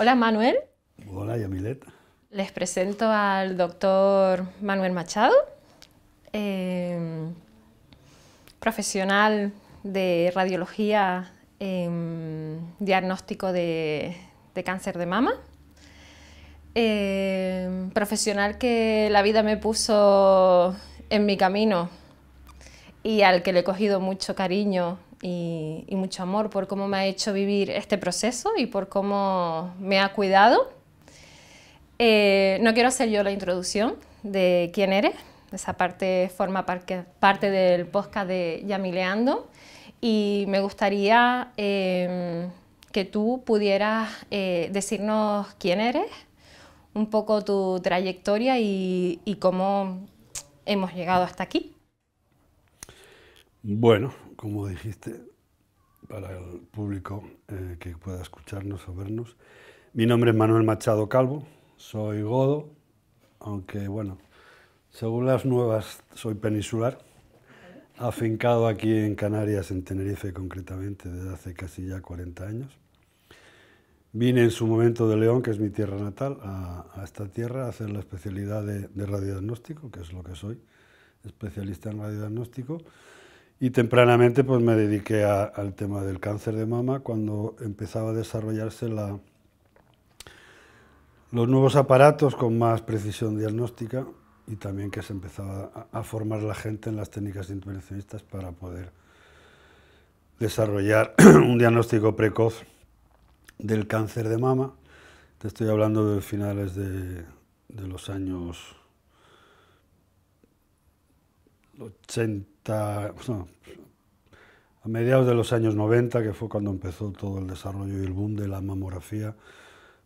Hola Manuel, Hola, Yamilet. les presento al doctor Manuel Machado, profesional de radiología en diagnóstico de cáncer de mama, profesional que la vida me puso en mi camino y al que le he cogido mucho cariño y mucho amor por cómo me ha hecho vivir este proceso y por cómo me ha cuidado. No quiero hacer yo la introducción de quién eres, esa parte forma parte del podcast de Yamileando, y me gustaría que tú pudieras decirnos quién eres, un poco tu trayectoria y cómo hemos llegado hasta aquí. Bueno, como dijiste, para el público que pueda escucharnos o vernos, mi nombre es Manuel Machado Calvo, soy godo, aunque bueno, según las nuevas soy peninsular, afincado aquí en Canarias, en Tenerife concretamente, desde hace casi ya 40 años. Vine en su momento de León, que es mi tierra natal, a esta tierra a hacer la especialidad de radiodiagnóstico, que es lo que soy, especialista en radiodiagnóstico. Y tempranamente pues me dediqué al tema del cáncer de mama cuando empezaba a desarrollarse los nuevos aparatos con más precisión diagnóstica y también que se empezaba a formar la gente en las técnicas intervencionistas para poder desarrollar un diagnóstico precoz del cáncer de mama. Te estoy hablando de finales de los años 80, no, a mediados de los años 90, que fue cuando empezó todo el desarrollo y el boom de la mamografía,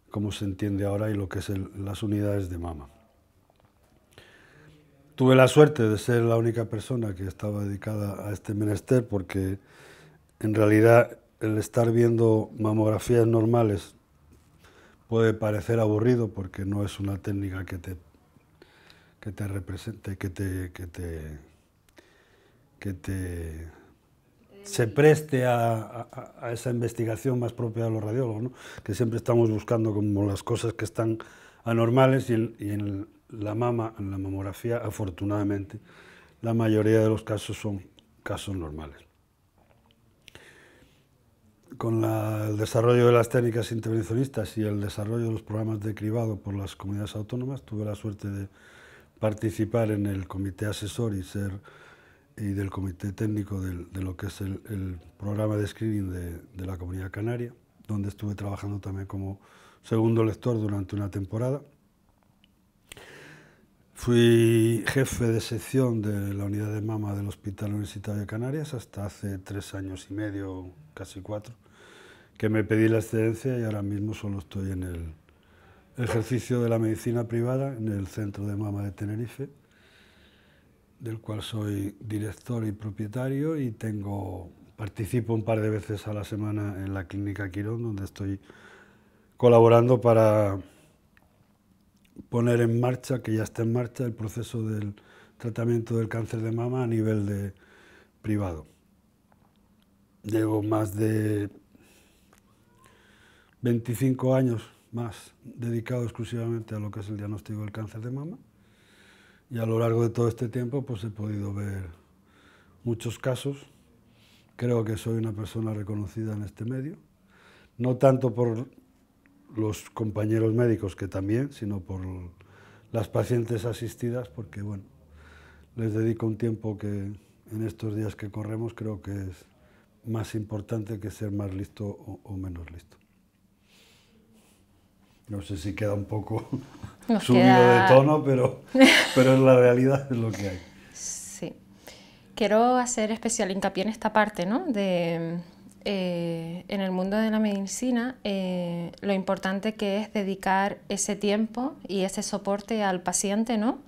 como se entiende ahora, y lo que es las unidades de mama. Tuve la suerte de ser la única persona que estaba dedicada a este menester, porque en realidad el estar viendo mamografías normales puede parecer aburrido, porque no es una técnica que te represente, que se preste a esa investigación más propia de los radiólogos, ¿no? Que siempre estamos buscando como las cosas que están anormales y en la mama, en la mamografía, afortunadamente, la mayoría de los casos son casos normales. Con el desarrollo de las técnicas intervencionistas y el desarrollo de los programas de cribado por las comunidades autónomas, tuve la suerte de participar en el comité asesor y del comité técnico de lo que es el programa de screening de la Comunidad Canaria, donde estuve trabajando también como segundo lector durante una temporada. Fui jefe de sección de la unidad de mama del Hospital Universitario de Canarias hasta hace 3 años y medio, casi 4, que me pedí la excedencia y ahora mismo solo estoy en el ejercicio de la medicina privada en el Centro de Mama de Tenerife, del cual soy director y propietario, y participo un par de veces a la semana en la Clínica Quirón, donde estoy colaborando para poner en marcha, que ya está en marcha, el proceso del tratamiento del cáncer de mama a nivel privado. Llevo más de 25 años más dedicado exclusivamente a lo que es el diagnóstico del cáncer de mama. Y a lo largo de todo este tiempo pues he podido ver muchos casos. Creo que soy una persona reconocida en este medio, no tanto por los compañeros médicos, que también, sino por las pacientes asistidas, porque bueno, les dedico un tiempo que en estos días que corremos creo que es más importante que ser más listo o menos listo. No sé si queda un poco subido de tono, pero es la realidad, es lo que hay. Sí. Quiero hacer especial hincapié en esta parte, ¿no? En el mundo de la medicina, lo importante que es dedicar ese tiempo y ese soporte al paciente, ¿no?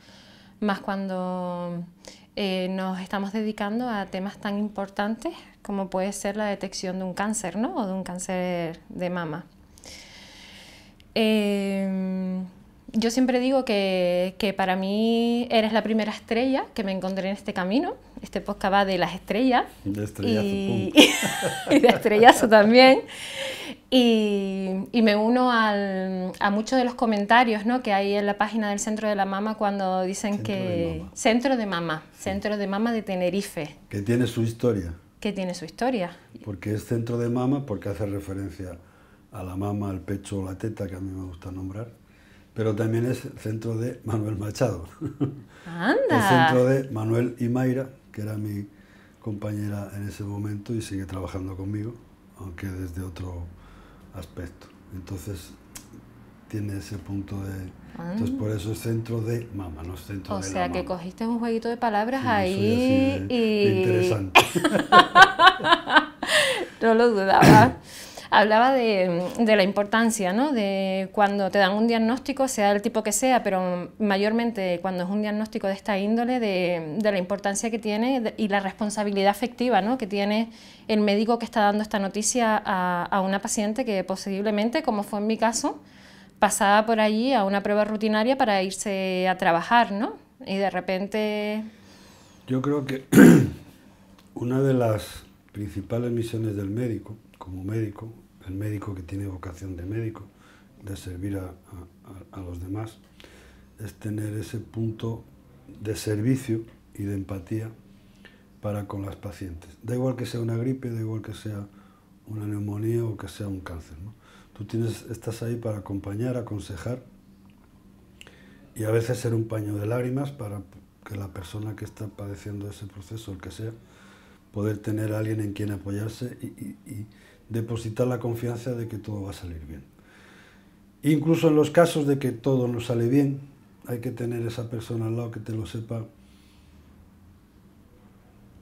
Más cuando nos estamos dedicando a temas tan importantes como puede ser la detección de un cáncer, ¿no? O de un cáncer de mama. Yo siempre digo que para mí eres la primera estrella que me encontré en este camino, Este podcast va de las estrellas. De estrellazo, y de estrellazo también. Y me uno a muchos de los comentarios, ¿no?, que hay en la página del Centro de la Mama cuando dicen Centro de Mama de Tenerife. Que tiene su historia. Que tiene su historia. Porque es Centro de Mama, porque hace referencia a la mama, al pecho o la teta, que a mí me gusta nombrar. Pero también es Centro de Manuel Machado. ¡Anda! El Centro de Manuel y Mayra, que era mi compañera en ese momento y sigue trabajando conmigo, aunque desde otro aspecto. Entonces tiene ese punto de... Entonces por eso es Centro de Mama, no es Centro de la Mama. O sea que cogiste un jueguito de palabras sí, ahí de interesante. No lo dudaba. Hablaba de la importancia, ¿no?, de cuando te dan un diagnóstico, sea el tipo que sea, pero mayormente cuando es un diagnóstico de esta índole, de la importancia que tiene y la responsabilidad afectiva, ¿no?, que tiene el médico que está dando esta noticia a una paciente que posiblemente, como fue en mi caso, pasaba por allí a una prueba rutinaria para irse a trabajar, ¿no? Y de repente... Yo creo que una de las principales misiones del médico, como médico, el médico que tiene vocación de médico, de servir a los demás, es tener ese punto de servicio y de empatía para con las pacientes. Da igual que sea una gripe, da igual que sea una neumonía o que sea un cáncer, ¿no? Tú estás ahí para acompañar, aconsejar y a veces ser un paño de lágrimas para que la persona que está padeciendo ese proceso, el que sea, poder tener a alguien en quien apoyarse y depositar la confianza de que todo va a salir bien. Incluso en los casos de que todo no sale bien, hay que tener esa persona al lado que te lo sepa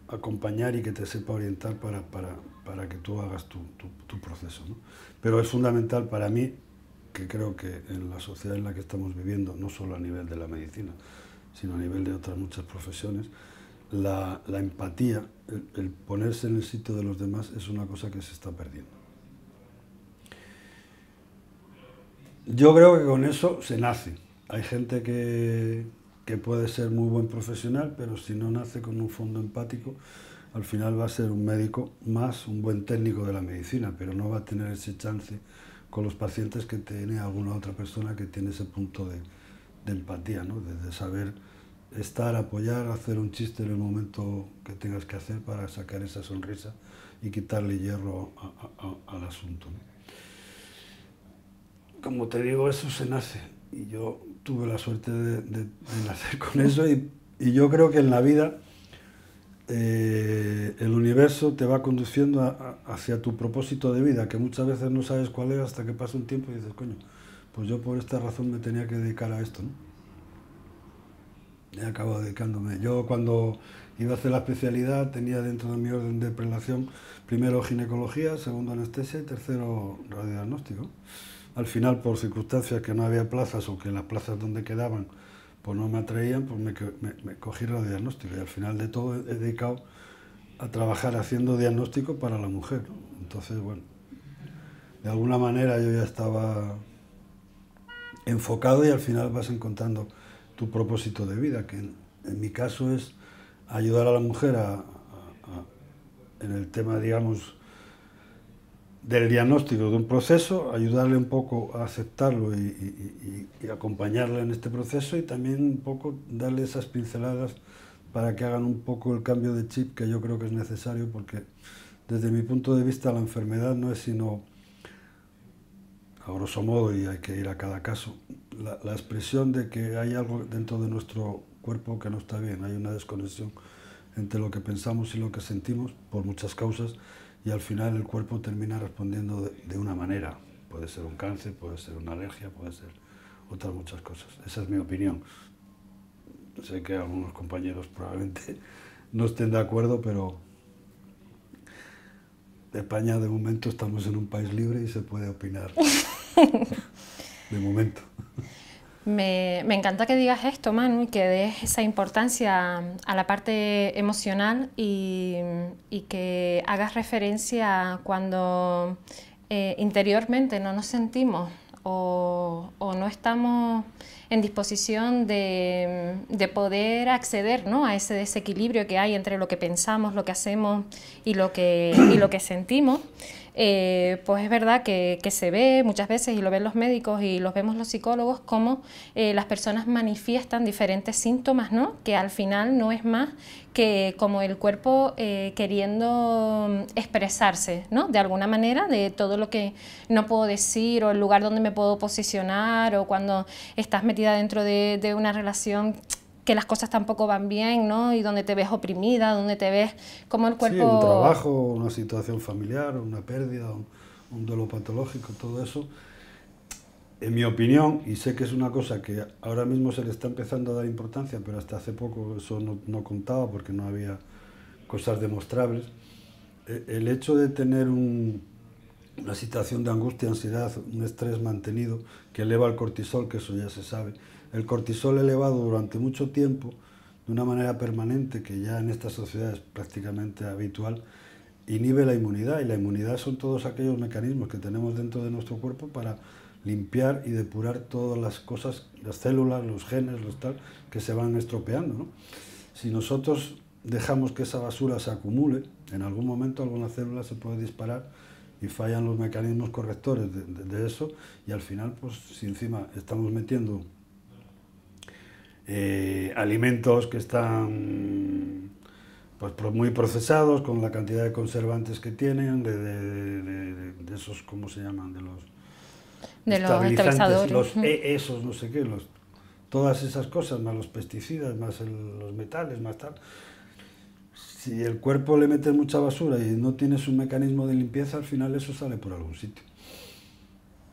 acompañar y que te sepa orientar para que tú hagas tu proceso, ¿no? Pero es fundamental para mí, que creo que en la sociedad en la que estamos viviendo, no solo a nivel de la medicina, sino a nivel de otras muchas profesiones, la empatía, el ponerse en el sitio de los demás es una cosa que se está perdiendo. Yo creo que con eso se nace. Hay gente que puede ser muy buen profesional, pero si no nace con un fondo empático, al final va a ser un médico más, un buen técnico de la medicina, pero no va a tener ese chance con los pacientes que tiene alguna otra persona que tiene ese punto de empatía, ¿no? De saber estar, apoyar, hacer un chiste en el momento que tengas que hacer para sacar esa sonrisa y quitarle hierro al asunto, ¿no? Como te digo, eso se nace y yo tuve la suerte de nacer con eso y yo creo que en la vida el universo te va conduciendo hacia tu propósito de vida, que muchas veces no sabes cuál es hasta que pasa un tiempo y dices, coño, pues yo por esta razón me tenía que dedicar a esto, ¿no? He acabado dedicándome. Yo cuando iba a hacer la especialidad tenía dentro de mi orden de prelación primero ginecología, segundo anestesia y tercero radiodiagnóstico. Al final, por circunstancias que no había plazas o que las plazas donde quedaban pues no me atraían, pues me cogí radiodiagnóstico y al final de todo he dedicado a trabajar haciendo diagnóstico para la mujer, ¿no? Entonces, bueno, de alguna manera yo ya estaba enfocado y al final vas encontrando tu propósito de vida, que en mi caso es ayudar a la mujer en el tema, digamos, del diagnóstico de un proceso, ayudarle un poco a aceptarlo y acompañarle en este proceso y también un poco darle esas pinceladas para que hagan un poco el cambio de chip que yo creo que es necesario, porque desde mi punto de vista la enfermedad no es sino, a grosso modo, y hay que ir a cada caso, la expresión de que hay algo dentro de nuestro cuerpo que no está bien, hay una desconexión entre lo que pensamos y lo que sentimos por muchas causas y al final el cuerpo termina respondiendo de una manera. Puede ser un cáncer, puede ser una alergia, puede ser otras muchas cosas. Esa es mi opinión. Sé que algunos compañeros probablemente no estén de acuerdo, pero España de momento estamos en un país libre y se puede opinar. De momento. Me encanta que digas esto, Manu, y que des esa importancia a la parte emocional y que hagas referencia cuando interiormente no nos sentimos o no estamos en disposición de poder acceder, ¿no?, a ese desequilibrio que hay entre lo que pensamos, lo que hacemos y lo que sentimos, pues es verdad que se ve muchas veces, y lo ven los médicos y lo vemos los psicólogos, cómo las personas manifiestan diferentes síntomas, ¿no?, que al final no es más que como el cuerpo queriendo expresarse, ¿no?, de alguna manera, de todo lo que no puedo decir, o el lugar donde me puedo posicionar, o cuando estás metida dentro de una relación que las cosas tampoco van bien, ¿no?, y donde te ves oprimida, donde te ves como el cuerpo... Sí, un trabajo, una situación familiar, una pérdida, un duelo patológico, todo eso. En mi opinión, y sé que es una cosa que ahora mismo se le está empezando a dar importancia, pero hasta hace poco eso no contaba porque no había cosas demostrables, el hecho de tener una situación de angustia, ansiedad, un estrés mantenido que eleva el cortisol, que eso ya se sabe. El cortisol elevado durante mucho tiempo, de una manera permanente, que ya en esta sociedad es prácticamente habitual, inhibe la inmunidad, y la inmunidad son todos aquellos mecanismos que tenemos dentro de nuestro cuerpo para limpiar y depurar todas las cosas, las células, los genes, los tal, que se van estropeando, ¿no? Si nosotros dejamos que esa basura se acumule, en algún momento alguna célula se puede disparar y fallan los mecanismos correctores de eso, y al final, pues si encima estamos metiendo alimentos que están pues muy procesados, con la cantidad de conservantes que tienen, de esos, ¿cómo se llaman? De los estabilizantes, los esos, no sé qué, todas esas cosas, más los pesticidas, más los metales, más tal. Si el cuerpo le mete mucha basura y no tienes un mecanismo de limpieza, al final eso sale por algún sitio.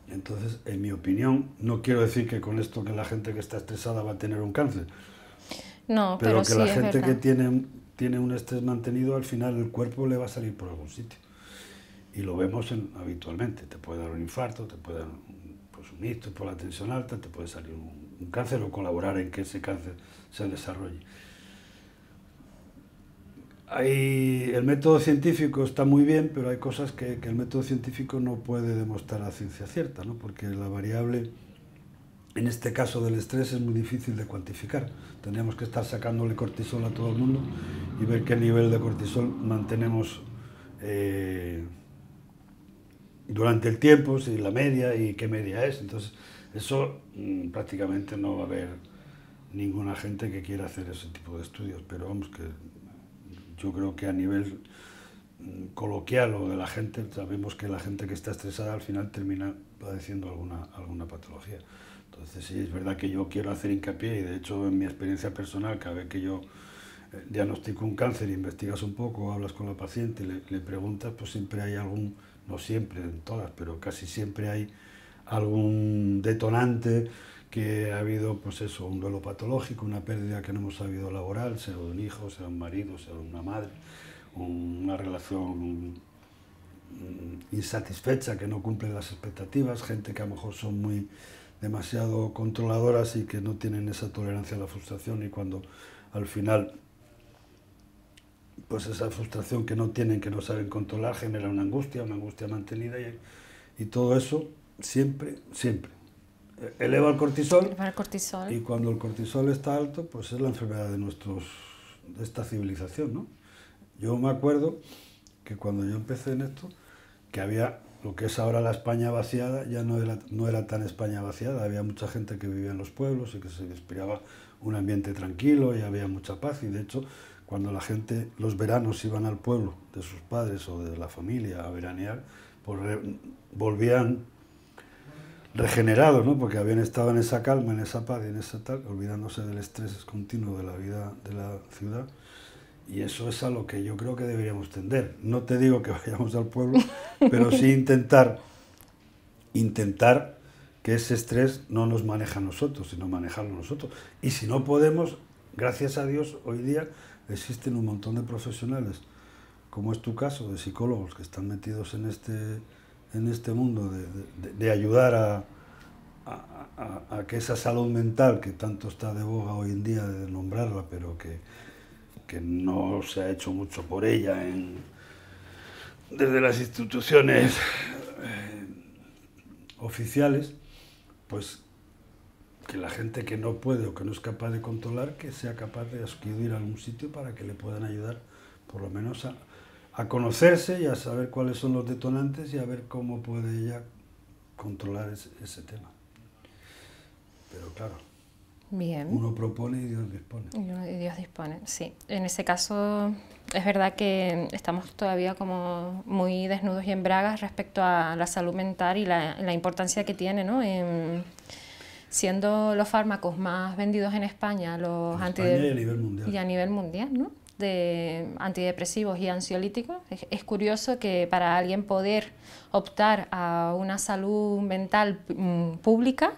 Entonces, en mi opinión, no quiero decir que con esto que la gente que está estresada va a tener un cáncer, no, pero que sí, la gente que tiene un estrés mantenido, al final el cuerpo le va a salir por algún sitio. Y lo vemos habitualmente. Te puede dar un infarto, te puede dar un ictus por la tensión alta, te puede salir un cáncer, o colaborar en que ese cáncer se desarrolle. El método científico está muy bien, pero hay cosas que el método científico no puede demostrar a ciencia cierta, ¿no? Porque la variable, en este caso del estrés, es muy difícil de cuantificar. Tendríamos que estar sacándole cortisol a todo el mundo y ver qué nivel de cortisol mantenemos durante el tiempo, si la media y qué media es. Entonces, eso prácticamente no va a haber ninguna gente que quiera hacer ese tipo de estudios, pero vamos, que yo creo que a nivel coloquial o de la gente, sabemos que la gente que está estresada al final termina padeciendo alguna patología. Entonces sí, es verdad que yo quiero hacer hincapié, y de hecho en mi experiencia personal, cada vez que yo diagnostico un cáncer, investigas un poco, hablas con la paciente, le preguntas, pues siempre hay algún, no siempre en todas, pero casi siempre hay algún detonante, que ha habido, pues eso, un duelo patológico, una pérdida que no hemos sabido elaborar, sea un hijo, sea un marido, sea una madre, una relación insatisfecha que no cumple las expectativas, gente que a lo mejor son demasiado controladoras y que no tienen esa tolerancia a la frustración, y cuando al final pues esa frustración que no tienen, que no saben controlar, genera una angustia mantenida, y todo eso siempre eleva el cortisol, y cuando el cortisol está alto, pues es la enfermedad de esta civilización, ¿no? Yo me acuerdo que cuando yo empecé en esto, que había lo que es ahora la España vaciada, ya no era tan España vaciada, había mucha gente que vivía en los pueblos y que se respiraba un ambiente tranquilo y había mucha paz, y de hecho, cuando la gente, los veranos, iban al pueblo de sus padres o de la familia a veranear, pues volvían regenerados, ¿no? Porque habían estado en esa calma, en esa paz y en esa tal, olvidándose del estrés continuo de la vida de la ciudad. Y eso es a lo que yo creo que deberíamos tender. No te digo que vayamos al pueblo, pero sí intentar que ese estrés no nos maneja a nosotros, sino manejarlo nosotros. Y si no podemos, gracias a Dios, hoy día existen un montón de profesionales, como es tu caso, de psicólogos que están metidos en este mundo de ayudar a que esa salud mental, que tanto está de boga hoy en día de nombrarla, pero que no se ha hecho mucho por ella desde las instituciones oficiales, pues que la gente que no puede o que no es capaz de controlar, que sea capaz de acudir a algún sitio para que le puedan ayudar, por lo menos a conocerse y a saber cuáles son los detonantes y a ver cómo puede ella controlar ese tema. Pero claro, Bien. uno propone y Dios dispone. Y Dios dispone, sí. En ese caso es verdad que estamos todavía como muy desnudos y en bragas respecto a la salud mental y la importancia que tiene, ¿no? Siendo los fármacos más vendidos en España, los en España y a nivel mundial. Y a nivel mundial, ¿no? De antidepresivos y ansiolíticos. Es curioso que para alguien poder optar a una salud mental pública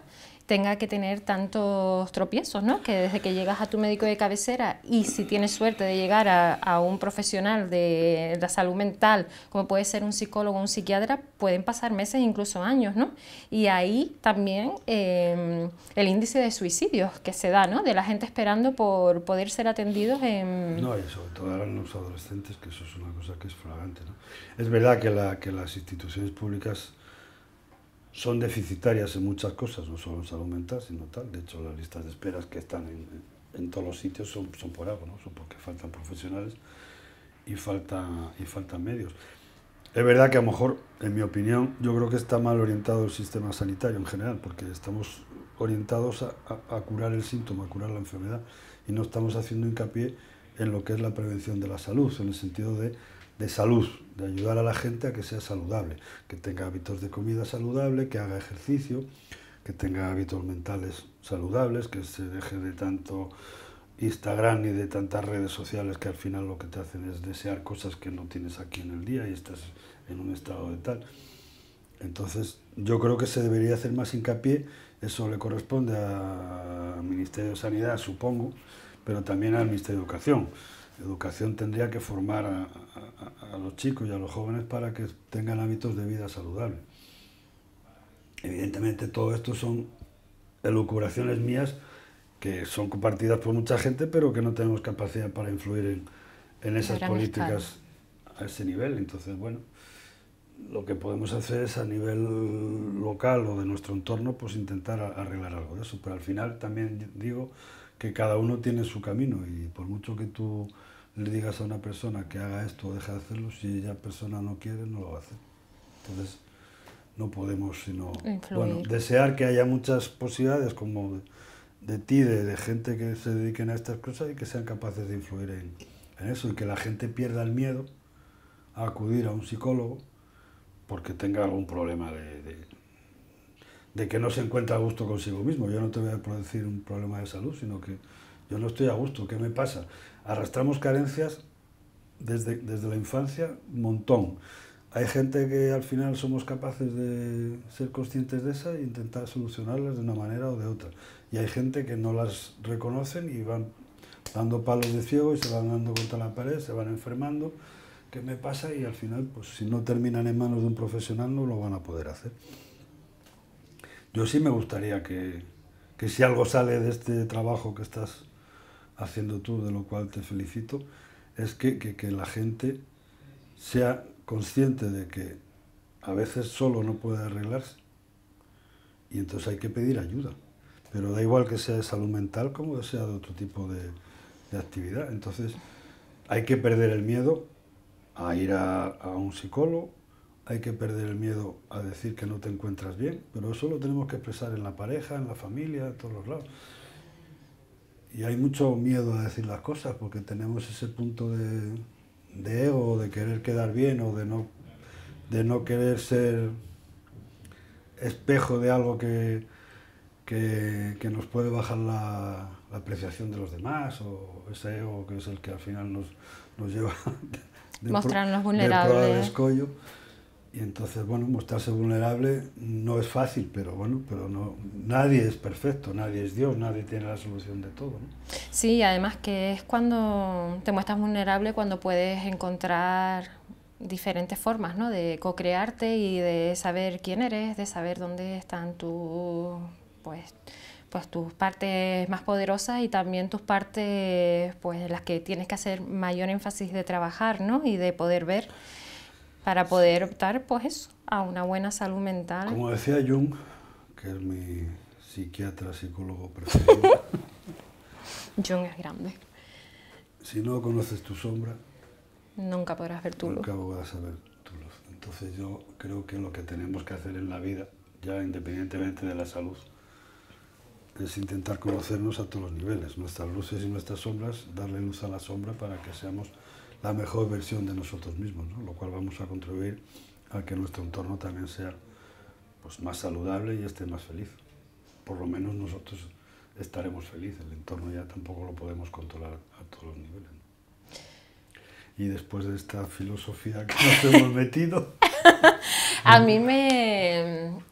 tenga que tener tantos tropiezos, ¿no? Que desde que llegas a tu médico de cabecera y si tienes suerte de llegar a un profesional de la salud mental, como puede ser un psicólogo o un psiquiatra, pueden pasar meses, incluso años, ¿no? Y ahí también el índice de suicidios que se da, ¿no? De la gente esperando por poder ser atendidos en... No, y sobre todo ahora en los adolescentes, que eso es una cosa que es flagrante, ¿no? Es verdad que las instituciones públicas son deficitarias en muchas cosas, no solo en salud mental, sino tal. De hecho, las listas de esperas que están en todos los sitios son por algo, ¿no? Son porque faltan profesionales y faltan medios. Es verdad que a lo mejor, en mi opinión, yo creo que está mal orientado el sistema sanitario en general, porque estamos orientados a curar el síntoma, a curar la enfermedad, y no estamos haciendo hincapié en lo que es la prevención de la salud, en el sentido de salud, de ayudar a la gente a que sea saludable, que tenga hábitos de comida saludable, que haga ejercicio, que tenga hábitos mentales saludables, que se deje de tanto Instagram y de tantas redes sociales que al final lo que te hacen es desear cosas que no tienes aquí en el día y estás en un estado de tal. Entonces yo creo que se debería hacer más hincapié, eso le corresponde al Ministerio de Sanidad, supongo, pero también al Ministerio de Educación. Educación tendría que formar a los chicos y a los jóvenes para que tengan hábitos de vida saludable. Evidentemente todo esto son elucubraciones mías que son compartidas por mucha gente, pero que no tenemos capacidad para influir en esas políticas a ese nivel. Entonces, bueno, lo que podemos hacer es a nivel local o de nuestro entorno, pues intentar arreglar algo de eso. Pero al final también digo que cada uno tiene su camino y por mucho que tú le digas a una persona que haga esto o deje de hacerlo, si esa persona no quiere, no lo va a hacer. Entonces no podemos sino bueno, desear que haya muchas posibilidades como de ti, de gente que se dediquen a estas cosas y que sean capaces de influir en eso y que la gente pierda el miedo a acudir a un psicólogo porque tenga algún problema de que no se encuentra a gusto consigo mismo. Yo no te voy a decir un problema de salud, sino que yo no estoy a gusto. ¿Qué me pasa? Arrastramos carencias desde la infancia, un montón. Hay gente que al final somos capaces de ser conscientes de esas e intentar solucionarlas de una manera o de otra. Y hay gente que no las reconocen y van dando palos de ciego y se van dando contra la pared, se van enfermando. ¿Qué me pasa? Y al final, pues si no terminan en manos de un profesional, no lo van a poder hacer. Yo sí me gustaría que si algo sale de este trabajo que estás haciendo tú, de lo cual te felicito, es que la gente sea consciente de que a veces solo no puede arreglarse y entonces hay que pedir ayuda. Pero da igual que sea de salud mental como que sea de otro tipo de actividad. Entonces hay que perder el miedo a ir a un psicólogo, hay que perder el miedo a decir que no te encuentras bien, pero eso lo tenemos que expresar en la pareja, en la familia, en todos los lados. Y hay mucho miedo a decir las cosas porque tenemos ese punto de ego, de querer quedar bien o de no querer ser espejo de algo que nos puede bajar la apreciación de los demás, o ese ego que es el que al final nos lleva mostrarnos vulnerables. De escollo. Y entonces, bueno, mostrarse vulnerable no es fácil, pero bueno, nadie es perfecto, nadie es Dios, nadie tiene la solución de todo, ¿no? Sí, además que es cuando te muestras vulnerable, cuando puedes encontrar diferentes formas, ¿no? De co-crearte y de saber quién eres, de saber dónde están tus partes más poderosas y también tus partes, pues las que tienes que hacer mayor énfasis de trabajar, ¿no? Y de poder ver para poder optar, pues eso, a una buena salud mental. Como decía Jung, que es mi psiquiatra, psicólogo preferido. John es grande. Si no conoces tu sombra, nunca podrás ver tu luz. Nunca podrás ver tu luz. Entonces yo creo que lo que tenemos que hacer en la vida, ya independientemente de la salud, es intentar conocernos a todos los niveles, nuestras luces y nuestras sombras, darle luz a la sombra para que seamos la mejor versión de nosotros mismos, ¿no? Lo cual vamos a contribuir a que nuestro entorno también sea, pues, más saludable y esté más feliz. Por lo menos nosotros estaremos felices, el entorno ya tampoco lo podemos controlar a todos los niveles, ¿no? Y después de esta filosofía que nos hemos metido... A mí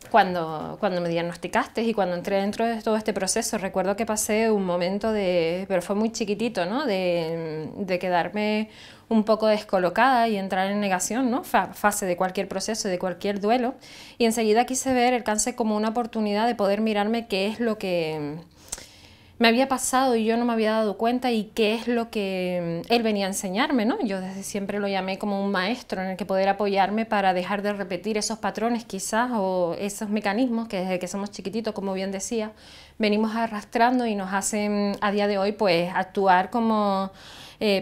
cuando me diagnosticaste y cuando entré dentro de todo este proceso, recuerdo que pasé un momento pero fue muy chiquitito, ¿no? De quedarme un poco descolocada y entrar en negación, ¿no? Fase de cualquier proceso, de cualquier duelo. Y enseguida quise ver el cáncer como una oportunidad de poder mirarme qué es lo que me había pasado y yo no me había dado cuenta y qué es lo que él venía a enseñarme, ¿no? Yo desde siempre lo llamé como un maestro en el que poder apoyarme para dejar de repetir esos patrones quizás o esos mecanismos que desde que somos chiquititos, como bien decía, venimos arrastrando y nos hacen a día de hoy pues actuar como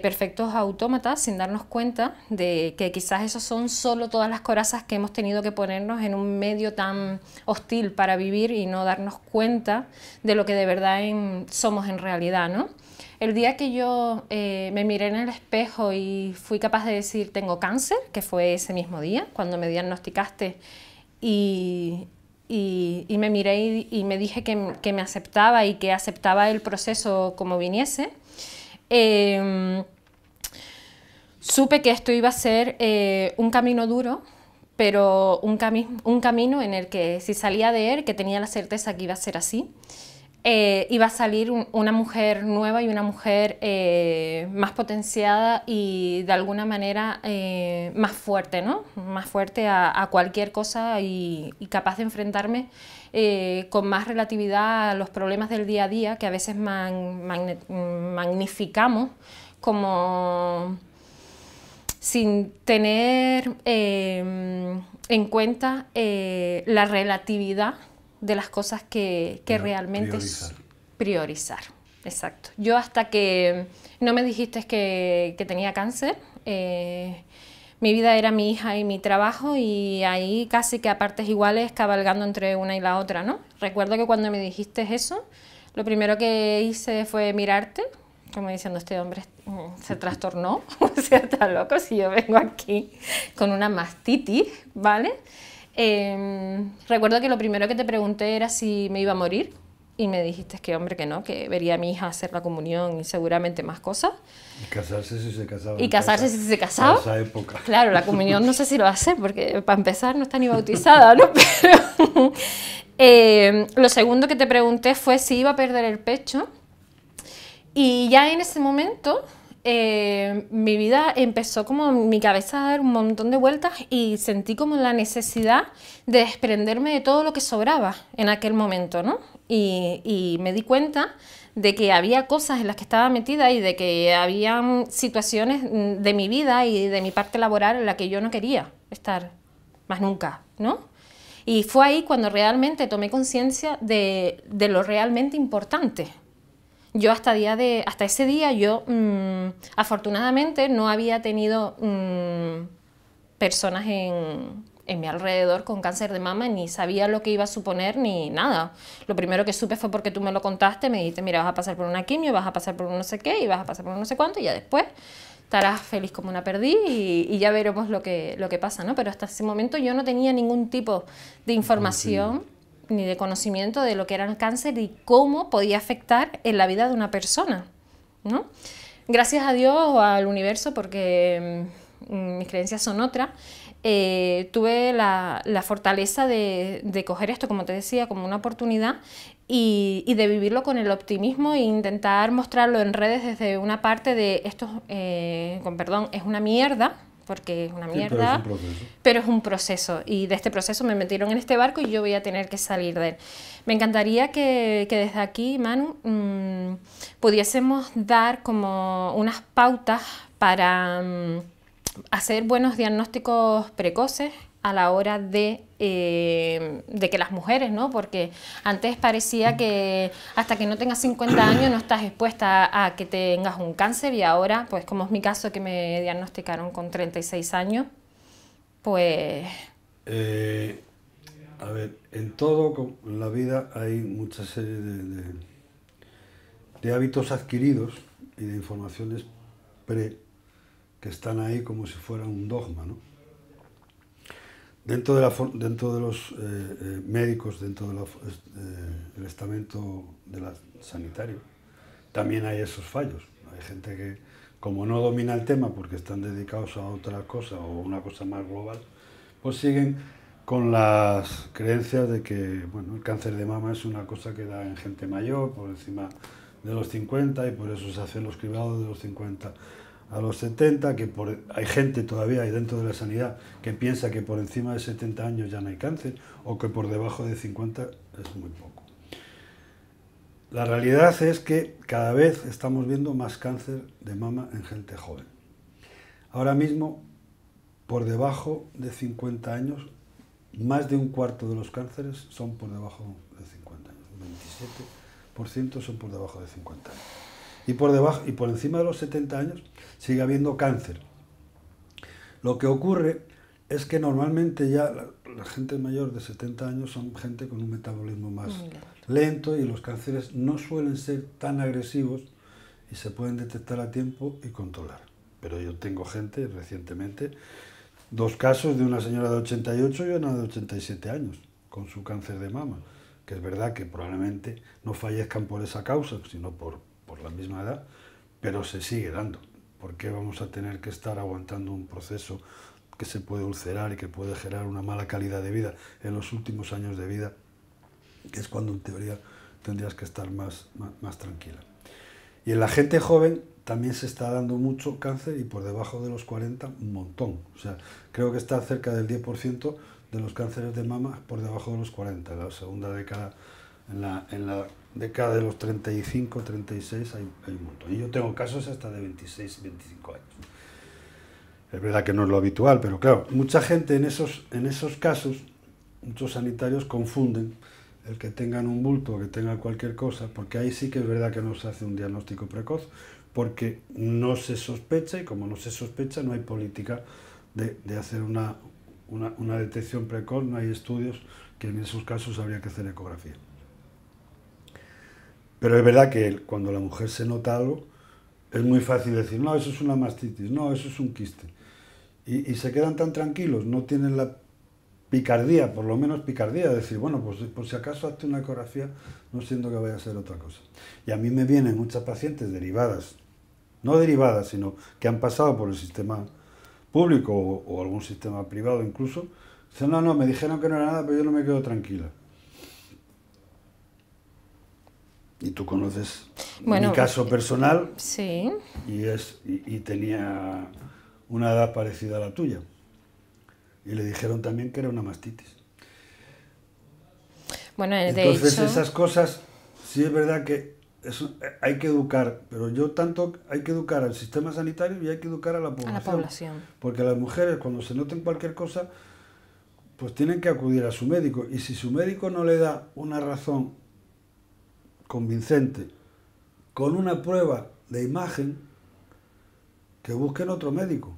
perfectos autómatas sin darnos cuenta de que quizás esos son solo todas las corazas que hemos tenido que ponernos en un medio tan hostil para vivir y no darnos cuenta de lo que de verdad somos en realidad, ¿no? El día que yo me miré en el espejo y fui capaz de decir tengo cáncer, que fue ese mismo día cuando me diagnosticaste y me miré y me dije que me aceptaba y que aceptaba el proceso como viniese, supe que esto iba a ser un camino duro, pero un camino en el que si salía de él, que tenía la certeza que iba a ser así, iba a salir una mujer nueva y una mujer más potenciada y de alguna manera más fuerte, ¿no? Más fuerte a cualquier cosa y capaz de enfrentarme con más relatividad a los problemas del día a día que a veces magnificamos como sin tener en cuenta la relatividad de las cosas que realmente... Priorizar, exacto. Yo hasta que no me dijiste que tenía cáncer, mi vida era mi hija y mi trabajo y ahí casi que a partes iguales cabalgando entre una y la otra, ¿no? Recuerdo que cuando me dijiste eso, lo primero que hice fue mirarte, como diciendo, este hombre se trastornó, o sea, está loco si yo vengo aquí con una mastitis, ¿vale? Recuerdo que lo primero que te pregunté era si me iba a morir y me dijiste que hombre que no, que vería a mi hija hacer la comunión y seguramente más cosas. Y casarse si se casaba. Y casarse si se casaba. En esa época. Claro, la comunión no sé si lo va a hacer porque para empezar no está ni bautizada, ¿no? Pero lo segundo que te pregunté fue si iba a perder el pecho y ya en ese momento... mi vida empezó como mi cabeza a dar un montón de vueltas y sentí como la necesidad de desprenderme de todo lo que sobraba en aquel momento, ¿no? Y me di cuenta de que había cosas en las que estaba metida y de que había situaciones de mi vida y de mi parte laboral en la que yo no quería estar más nunca, ¿no? Y fue ahí cuando realmente tomé conciencia de lo realmente importante. Yo hasta ese día yo afortunadamente no había tenido personas en mi alrededor con cáncer de mama, ni sabía lo que iba a suponer ni nada. Lo primero que supe fue porque tú me lo contaste, me dijiste, mira, vas a pasar por una quimio, vas a pasar por un no sé qué y vas a pasar por un no sé cuánto y ya después estarás feliz como una perdiz y ya veremos lo que pasa, ¿no? Pero hasta ese momento yo no tenía ningún tipo de información ni de conocimiento de lo que era el cáncer y cómo podía afectar en la vida de una persona, ¿no? Gracias a Dios o al universo, porque mis creencias son otras, tuve la fortaleza de coger esto, como te decía, como una oportunidad y de vivirlo con el optimismo e intentar mostrarlo en redes desde una parte de esto, con perdón, es una mierda, porque es una mierda, pero es un proceso y de este proceso me metieron en este barco y yo voy a tener que salir de él. Me encantaría que desde aquí, Manu, pudiésemos dar como unas pautas para hacer buenos diagnósticos precoces, a la hora de que las mujeres, ¿no? Porque antes parecía que hasta que no tengas 50 años no estás expuesta a que tengas un cáncer, y ahora, pues como es mi caso, que me diagnosticaron con 36 años, pues... A ver, en todo, en la vida hay mucha serie de hábitos adquiridos y de informaciones que están ahí como si fuera un dogma, ¿no? Dentro de los médicos, dentro del estamento sanitario, también hay esos fallos. Hay gente que, como no domina el tema porque están dedicados a otra cosa o una cosa más global, pues siguen con las creencias de que, bueno, el cáncer de mama es una cosa que da en gente mayor, por encima de los 50, y por eso se hacen los cribados de los 50 a los 70, que hay gente todavía ahí dentro de la sanidad que piensa que por encima de 70 años ya no hay cáncer, o que por debajo de 50 es muy poco. La realidad es que cada vez estamos viendo más cáncer de mama en gente joven. Ahora mismo, por debajo de 50 años, más de un cuarto de los cánceres son por debajo de 50 años. 27% son por debajo de 50 años. Y por encima de los 70 años sigue habiendo cáncer. Lo que ocurre es que normalmente ya la gente mayor de 70 años son gente con un metabolismo más lento, y los cánceres no suelen ser tan agresivos y se pueden detectar a tiempo y controlar. Pero yo tengo gente recientemente, 2 casos de una señora de 88 y una de 87 años con su cáncer de mama, que es verdad que probablemente no fallezcan por esa causa, sino por la misma edad, pero se sigue dando. ¿Por qué vamos a tener que estar aguantando un proceso que se puede ulcerar y que puede generar una mala calidad de vida en los últimos años de vida, que es cuando en teoría tendrías que estar más tranquila? Y en la gente joven también se está dando mucho cáncer, y por debajo de los 40 un montón. O sea, creo que está cerca del 10% de los cánceres de mama por debajo de los 40. En la segunda década, en la década de los 35, 36 hay un montón. Y yo tengo casos hasta de 26, 25 años. Es verdad que no es lo habitual, pero claro, mucha gente en esos casos, muchos sanitarios confunden el que tengan un bulto o que tengan cualquier cosa, porque ahí sí que es verdad que no se hace un diagnóstico precoz, porque no se sospecha, y como no se sospecha no hay política de hacer una detección precoz, no hay estudios, que en esos casos habría que hacer ecografía. Pero es verdad que cuando la mujer se nota algo, es muy fácil decir, no, eso es una mastitis, no, eso es un quiste. Y se quedan tan tranquilos, no tienen la picardía, por lo menos picardía, de decir, bueno, pues por si acaso hazte una ecografía, no siento que vaya a ser otra cosa. Y a mí me vienen muchas pacientes derivadas, no derivadas, sino que han pasado por el sistema público o algún sistema privado incluso, dicen, no, me dijeron que no era nada, pero yo no me quedo tranquila. Y tú conoces mi caso personal, sí. y tenía una edad parecida a la tuya. Y le dijeron también que era una mastitis. Bueno, entonces esas cosas, sí es verdad que hay que educar, pero hay que educar al sistema sanitario y hay que educar a la población. Porque las mujeres, cuando se noten cualquier cosa, pues tienen que acudir a su médico. Y si su médico no le da una razón convincente, con una prueba de imagen, que busquen otro médico.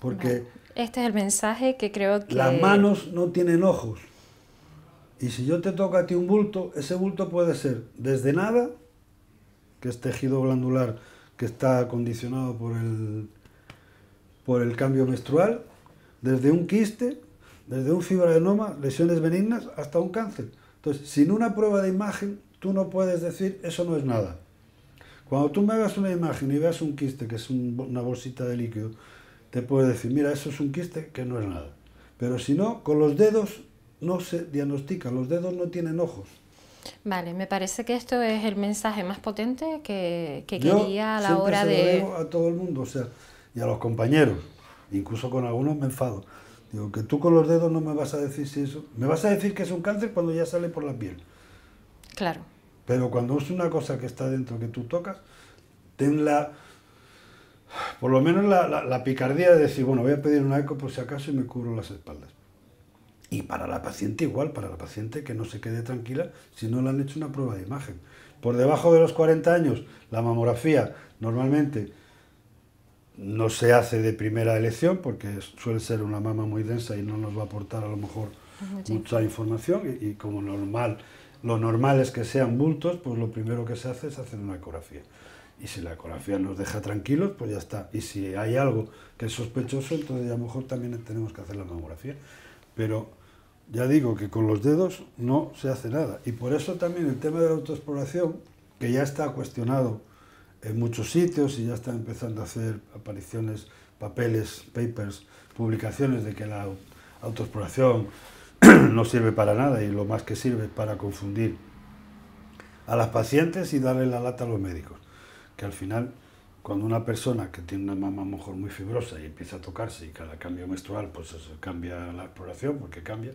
Porque este es el mensaje que creo que... Las manos no tienen ojos. Y si yo te toco a ti un bulto, ese bulto puede ser desde nada, que es tejido glandular que está condicionado por el cambio menstrual, desde un quiste, desde un fibroadenoma, lesiones benignas, hasta un cáncer. Entonces, sin una prueba de imagen, tú no puedes decir, eso no es nada. Cuando tú me hagas una imagen y veas un quiste, que es una bolsita de líquido, te puedo decir, mira, eso es un quiste que no es nada. Pero si no, con los dedos no se diagnostica, los dedos no tienen ojos. Vale, me parece que esto es el mensaje más potente que quería a la hora de... Yo siempre se lo digo a todo el mundo, o sea, y a los compañeros, incluso con algunos me enfado. Digo, que tú con los dedos no me vas a decir si eso... Me vas a decir que es un cáncer cuando ya sale por la piel. Claro. Pero cuando es una cosa que está dentro, que tú tocas, ten la por lo menos la picardía de decir, bueno, voy a pedir una eco por si acaso y me cubro las espaldas. Y para la paciente igual, para la paciente que no se quede tranquila si no le han hecho una prueba de imagen. Por debajo de los 40 años, la mamografía normalmente no se hace de primera elección porque suele ser una mama muy densa y no nos va a aportar a lo mejor mucha información y como lo normal es que sean bultos, pues lo primero que se hace es hacer una ecografía. Y si la ecografía nos deja tranquilos, pues ya está. Y si hay algo que es sospechoso, entonces a lo mejor también tenemos que hacer la mamografía. Pero ya digo que con los dedos no se hace nada. Y por eso también el tema de la autoexploración, que ya está cuestionado en muchos sitios y ya están empezando a hacer apariciones, papeles, papers, publicaciones de que la autoexploración no sirve para nada y lo más que sirve es para confundir a las pacientes y darle la lata a los médicos. Que al final, cuando una persona que tiene una mama a lo mejor muy fibrosa y empieza a tocarse y cada cambio menstrual pues se cambia la exploración porque cambia,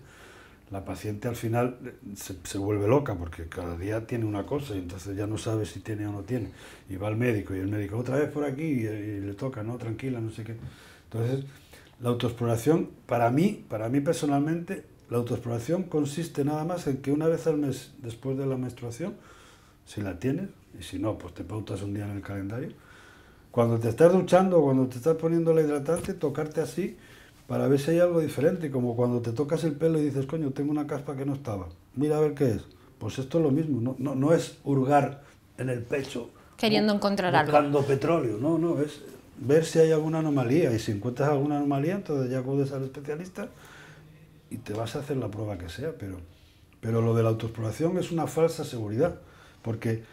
la paciente al final se vuelve loca porque cada día tiene una cosa y entonces ya no sabe si tiene o no tiene. Y va al médico y el médico otra vez por aquí y le toca, no, tranquila, no sé qué. Entonces, la autoexploración, para mí personalmente, la autoexploración consiste nada más en que una vez al mes después de la menstruación, si la tienes, y si no, pues te pautas un día en el calendario, cuando te estás duchando o cuando te estás poniendo la hidratante, tocarte así para ver si hay algo diferente, como cuando te tocas el pelo y dices, coño, tengo una caspa que no estaba, mira a ver qué es. Pues esto es lo mismo, no es hurgar en el pecho queriendo encontrar algo. Buscando petróleo, no, es ver si hay alguna anomalía y si encuentras alguna anomalía, entonces ya acudes al especialista y te vas a hacer la prueba que sea, pero lo de la autoexploración es una falsa seguridad, porque,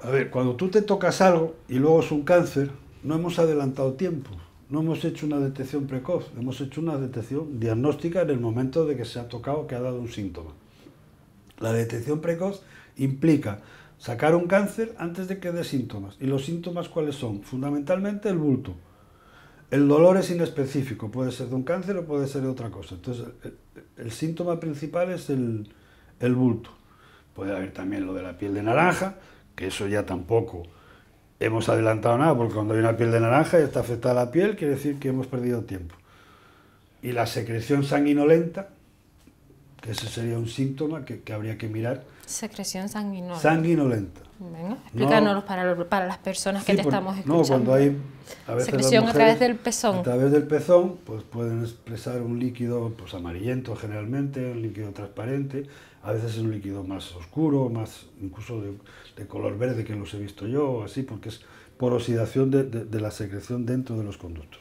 a ver, cuando tú te tocas algo y luego es un cáncer, no hemos adelantado tiempo, no hemos hecho una detección precoz, hemos hecho una detección diagnóstica en el momento de que se ha tocado, que ha dado un síntoma. La detección precoz implica sacar un cáncer antes de que dé síntomas. ¿Y los síntomas cuáles son? Fundamentalmente el bulto. El dolor es inespecífico, puede ser de un cáncer o puede ser de otra cosa. Entonces, el síntoma principal es el bulto. Puede haber también lo de la piel de naranja, que eso ya tampoco hemos adelantado nada, porque cuando hay una piel de naranja y está afectada la piel, quiere decir que hemos perdido tiempo. Y la secreción sanguinolenta, que ese sería un síntoma que habría que mirar. Secreción sanguinolenta. Sanguinolenta. Venga, explícanos para las personas que te estamos escuchando. No, cuando hay a veces secreción las mujeres, a través del pezón. A través del pezón, pues pueden expresar un líquido pues amarillento generalmente, un líquido transparente, a veces es un líquido más oscuro, más incluso de color verde, que los he visto yo, así, porque es por oxidación de la secreción dentro de los conductos.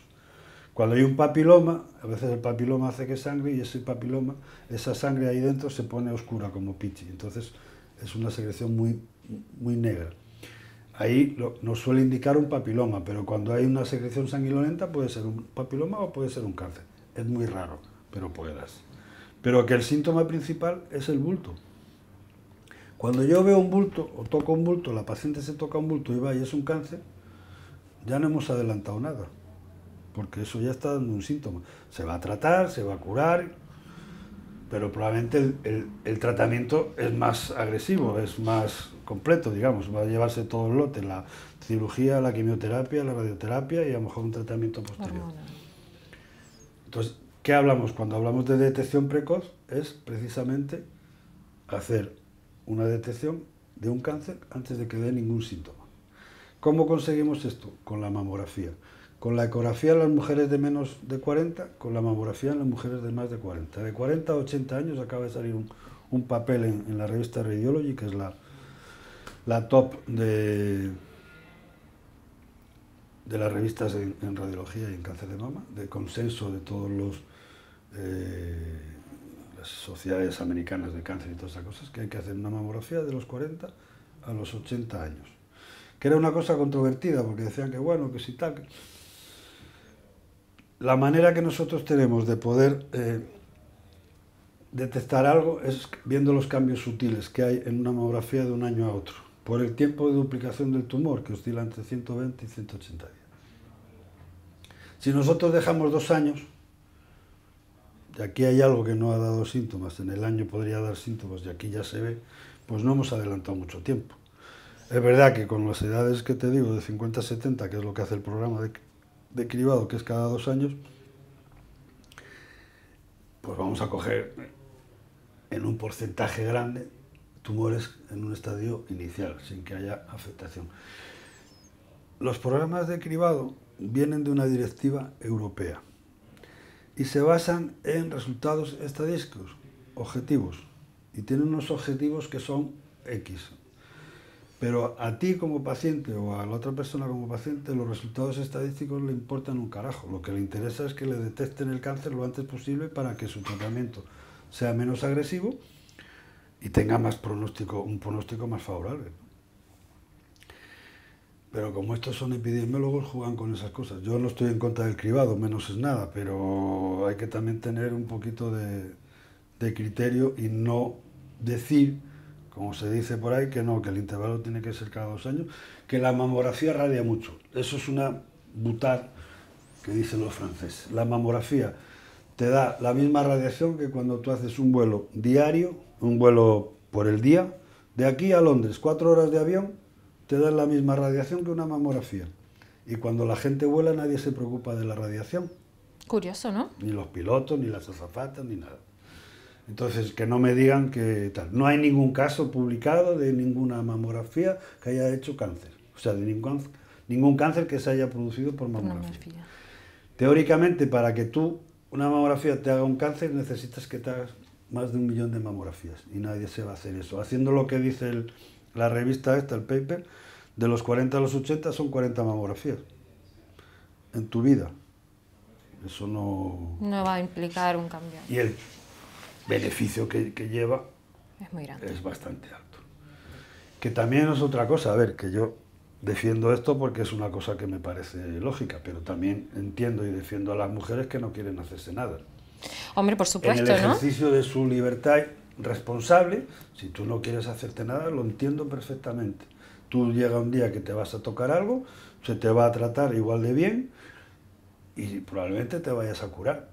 Cuando hay un papiloma, a veces el papiloma hace que sangre y ese papiloma, esa sangre ahí dentro se pone oscura como pichi, entonces es una secreción muy negra. Ahí nos suele indicar un papiloma, pero cuando hay una secreción sanguinolenta puede ser un papiloma o puede ser un cáncer. Es muy raro, pero puede darse. Pero que el síntoma principal es el bulto. Cuando yo veo un bulto o toco un bulto, la paciente se toca un bulto y va y es un cáncer, ya no hemos adelantado nada, porque eso ya está dando un síntoma. Se va a tratar, se va a curar, pero probablemente el tratamiento es más agresivo, es más completo, digamos, va a llevarse todo el lote, la cirugía, la quimioterapia, la radioterapia y a lo mejor un tratamiento posterior. Entonces, ¿qué hablamos? Cuando hablamos de detección precoz es precisamente hacer una detección de un cáncer antes de que dé ningún síntoma. ¿Cómo conseguimos esto? Con la mamografía. Con la ecografía en las mujeres de menos de 40, con la mamografía en las mujeres de más de 40. De 40 a 80 años acaba de salir un papel en la revista Radiology, que es la top de las revistas en radiología y en cáncer de mama, de consenso de todos las sociedades americanas de cáncer y todas esas cosas, que hay que hacer una mamografía de los 40 a los 80 años. Que era una cosa controvertida, porque decían que bueno, que si tal... La manera que nosotros tenemos de poder detectar algo es viendo los cambios sutiles que hay en una mamografía de un año a otro, por el tiempo de duplicación del tumor, que oscila entre 120 y 180 días. Si nosotros dejamos 2 años, y aquí hay algo que no ha dado síntomas, en el año podría dar síntomas y aquí ya se ve, pues no hemos adelantado mucho tiempo. Es verdad que con las edades que te digo, de 50 a 70, que es lo que hace el programa de cribado, que es cada 2 años, pues vamos a coger en un porcentaje grande tumores en un estadio inicial, sin que haya afectación. Los programas de cribado vienen de una directiva europea y se basan en resultados estadísticos, objetivos, y tienen unos objetivos que son X. Pero a ti como paciente o a la otra persona como paciente los resultados estadísticos le importan un carajo. Lo que le interesa es que le detecten el cáncer lo antes posible para que su tratamiento sea menos agresivo y tenga más pronóstico, un pronóstico más favorable. Pero como estos son epidemiólogos, juegan con esas cosas. Yo no estoy en contra del cribado, menos es nada, pero hay que también tener un poquito de criterio y no decir, como se dice por ahí, que no, que el intervalo tiene que ser cada 2 años, que la mamografía radia mucho. Eso es una butad que dicen los franceses. La mamografía te da la misma radiación que cuando tú haces un vuelo diario, un vuelo por el día, de aquí a Londres, 4 horas de avión, te dan la misma radiación que una mamografía. Y cuando la gente vuela nadie se preocupa de la radiación. Curioso, ¿no? Ni los pilotos, ni las azafatas, ni nada. Entonces, que no me digan que tal. No hay ningún caso publicado de ninguna mamografía que haya hecho cáncer. O sea, de ningún cáncer que se haya producido por mamografía. Teóricamente, para que tú, una mamografía te haga un cáncer, necesitas que te hagas más de 1 millón de mamografías. Y nadie se va a hacer eso. Haciendo lo que dice la revista esta, el paper, de los 40 a los 80 son 40 mamografías. En tu vida. Eso no... No va a implicar un cambio. Y el beneficio que lleva es muy grande. Es bastante alto. Que también es otra cosa, a ver, que yo defiendo esto porque es una cosa que me parece lógica, pero también entiendo y defiendo a las mujeres que no quieren hacerse nada. Hombre, por supuesto, en el ejercicio de su libertad responsable, si tú no quieres hacerte nada, lo entiendo perfectamente. Tú llega un día que te vas a tocar algo, se te va a tratar igual de bien y probablemente te vayas a curar.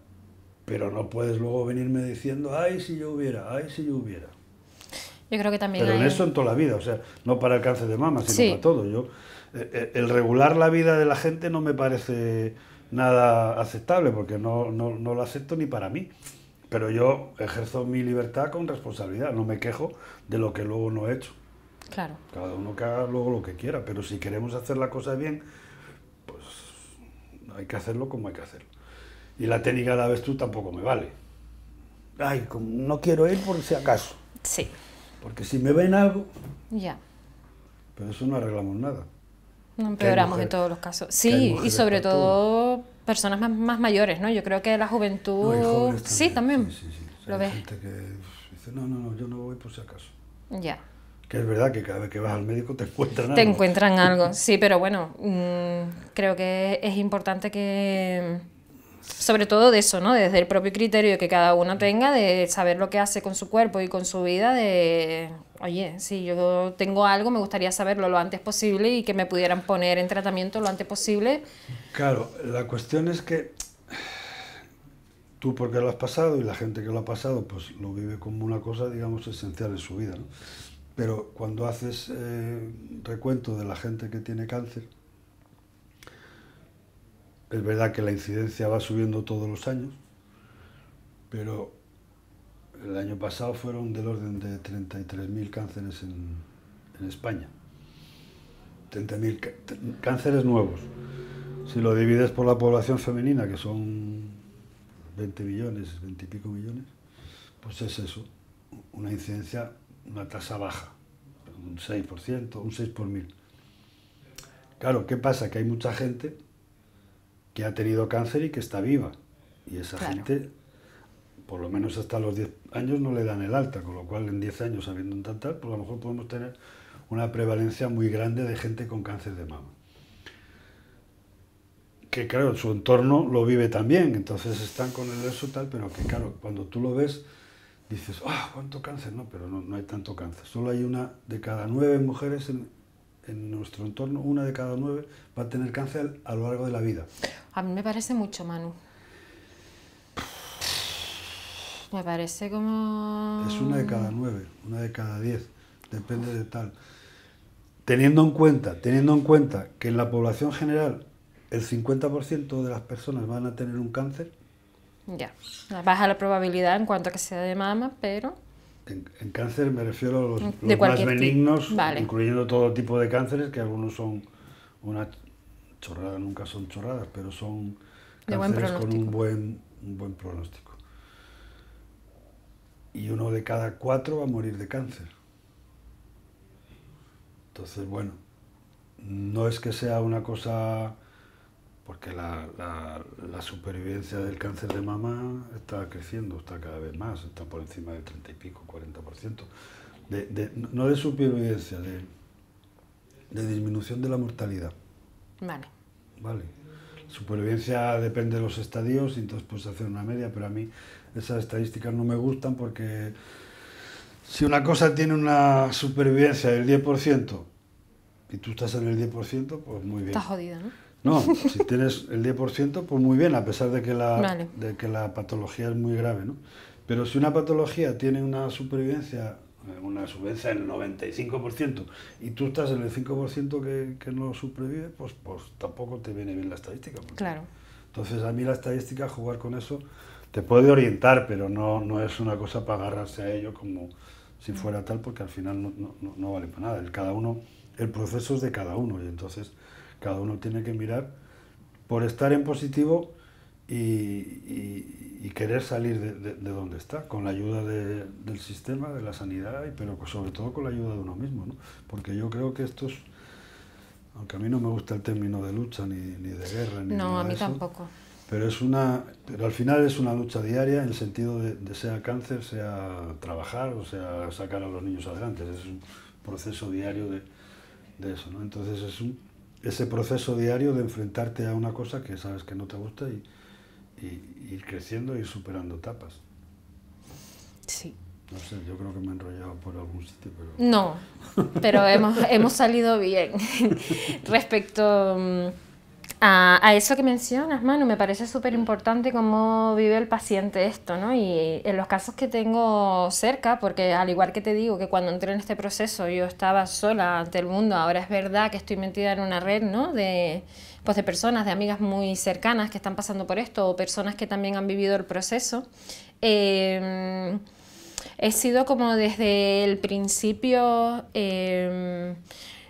Pero no puedes luego venirme diciendo, ay, si yo hubiera, ay, si yo hubiera. Yo creo que también Pero en eso en toda la vida, o sea, no para el cáncer de mama, sino sí. para todo. El regular la vida de la gente no me parece nada aceptable, porque no lo acepto ni para mí. Pero yo ejerzo mi libertad con responsabilidad, no me quejo de lo que luego no he hecho. Claro. Cada uno que haga luego lo que quiera, pero si queremos hacer la cosa bien, pues hay que hacerlo como hay que hacerlo. Y la técnica de la avestruz tampoco me vale. Ay, no quiero ir por si acaso. Sí. Porque si me ven algo... Ya. Pero eso no arreglamos nada. No empeoramos en todos los casos. Sí, y sobre todo personas más mayores, ¿no? Yo creo que la juventud... No, y jóvenes también. Sí, también. Sí. Lo Hay ves. gente que dice, no, yo no voy por si acaso. Ya. Que es verdad que cada vez que vas al médico te encuentran algo. Te encuentran algo, sí, pero bueno, creo que es importante que... Sobre todo de eso, ¿no? Desde el propio criterio que cada uno tenga, de saber lo que hace con su cuerpo y con su vida, de, oye, si yo tengo algo, me gustaría saberlo lo antes posible y que me pudieran poner en tratamiento lo antes posible. Claro, la cuestión es que tú porque lo has pasado y la gente que lo ha pasado, pues lo vive como una cosa, digamos, esencial en su vida, ¿no? Pero cuando haces recuento de la gente que tiene cáncer, es verdad que la incidencia va subiendo todos los años, pero el año pasado fueron del orden de 33.000 cánceres en España. 30.000 cánceres nuevos. Si lo divides por la población femenina, que son 20 millones, 20 y pico millones, pues es eso, una incidencia, una tasa baja, un 6%, un 6 por 1000. Claro, ¿qué pasa? Que hay mucha gente que ha tenido cáncer y que está viva. Y esa gente, por lo menos hasta los 10 años, no le dan el alta, con lo cual en 10 años, habiendo un tal, pues a lo mejor podemos tener una prevalencia muy grande de gente con cáncer de mama. Que claro, su entorno lo vive también, entonces están con el eso tal, pero que claro, cuando tú lo ves, dices, ¿cuánto cáncer? No, pero no hay tanto cáncer. Solo hay una de cada 9 mujeres en nuestro entorno, una de cada 9 va a tener cáncer a lo largo de la vida. A mí me parece mucho, Manu. Me parece como... Es una de cada 9, una de cada 10, depende de tal. teniendo en cuenta que en la población general el 50% de las personas van a tener un cáncer, Ya, baja la probabilidad en cuanto a que sea de mama, pero en cáncer me refiero a los de más cualquier tipo. benignos, Vale, incluyendo todo tipo de cánceres, que algunos son una chorrada, nunca son chorradas, pero son de buen cánceres con pronóstico. un buen pronóstico. Y 1 de cada 4 va a morir de cáncer. Entonces, bueno, no es que sea una cosa, porque la supervivencia del cáncer de mama está creciendo, está cada vez más, está por encima del 30 y pico, 40%. No de supervivencia, de disminución de la mortalidad. Vale. Vale. Supervivencia depende de los estadios y entonces puedes hacer una media, pero a mí esas estadísticas no me gustan porque si una cosa tiene una supervivencia del 10% y tú estás en el 10%, pues muy bien. Estás jodida, ¿no? No, si tienes el 10%, pues muy bien, a pesar de que Vale. la patología es muy grave, ¿no? Pero si una patología tiene una supervivencia del 95% y tú estás en el 5% que no sobrevive, pues tampoco te viene bien la estadística. Claro. Entonces a mí la estadística, jugar con eso, te puede orientar, pero no es una cosa para agarrarse a ello como si fuera tal, porque al final no vale para nada. El proceso es de cada uno y entonces cada uno tiene que mirar por estar en positivo y querer salir de donde está, con la ayuda del sistema, de la sanidad, pero sobre todo con la ayuda de uno mismo, ¿no? Porque yo creo que esto es, aunque a mí no me gusta el término de lucha, ni de guerra, ni No, nada a mí de eso, tampoco. pero al final es una lucha diaria en el sentido de sea cáncer, sea trabajar o sea sacar a los niños adelante. Es un proceso diario de eso, ¿no? Entonces ese proceso diario de enfrentarte a una cosa que sabes que no te gusta y ir creciendo, ir superando etapas. Sí. No sé, yo creo que me he enrollado por algún sitio, pero... No, pero hemos salido bien. Respecto a eso que mencionas, Manu, me parece súper importante cómo vive el paciente esto, ¿no? Y en los casos que tengo cerca, porque al igual que te digo que cuando entré en este proceso yo estaba sola ante el mundo, ahora es verdad que estoy metida en una red, ¿no? Pues de personas, de amigas muy cercanas que están pasando por esto, o personas que también han vivido el proceso. He sido como desde el principio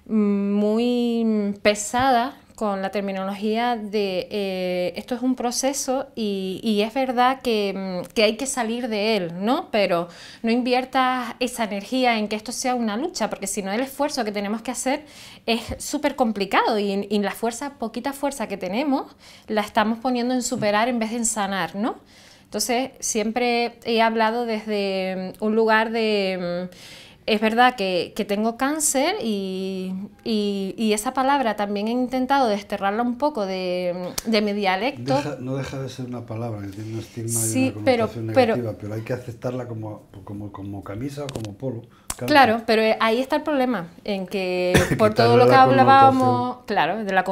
muy pesada con la terminología de esto es un proceso y es verdad que hay que salir de él, ¿no? Pero no inviertas esa energía en que esto sea una lucha, porque si no el esfuerzo que tenemos que hacer es súper complicado y la poquita fuerza que tenemos la estamos poniendo en superar en vez de en sanar, ¿no? Entonces, siempre he hablado desde un lugar de... Es verdad que tengo cáncer y esa palabra también he intentado desterrarla un poco de mi dialecto. No deja de ser una palabra que tiene un estigma y Sí, una connotación negativa, pero hay que aceptarla como camisa o como polo. Claro, pero ahí está el problema, en que por todo Quitarle lo que la hablábamos, claro, de la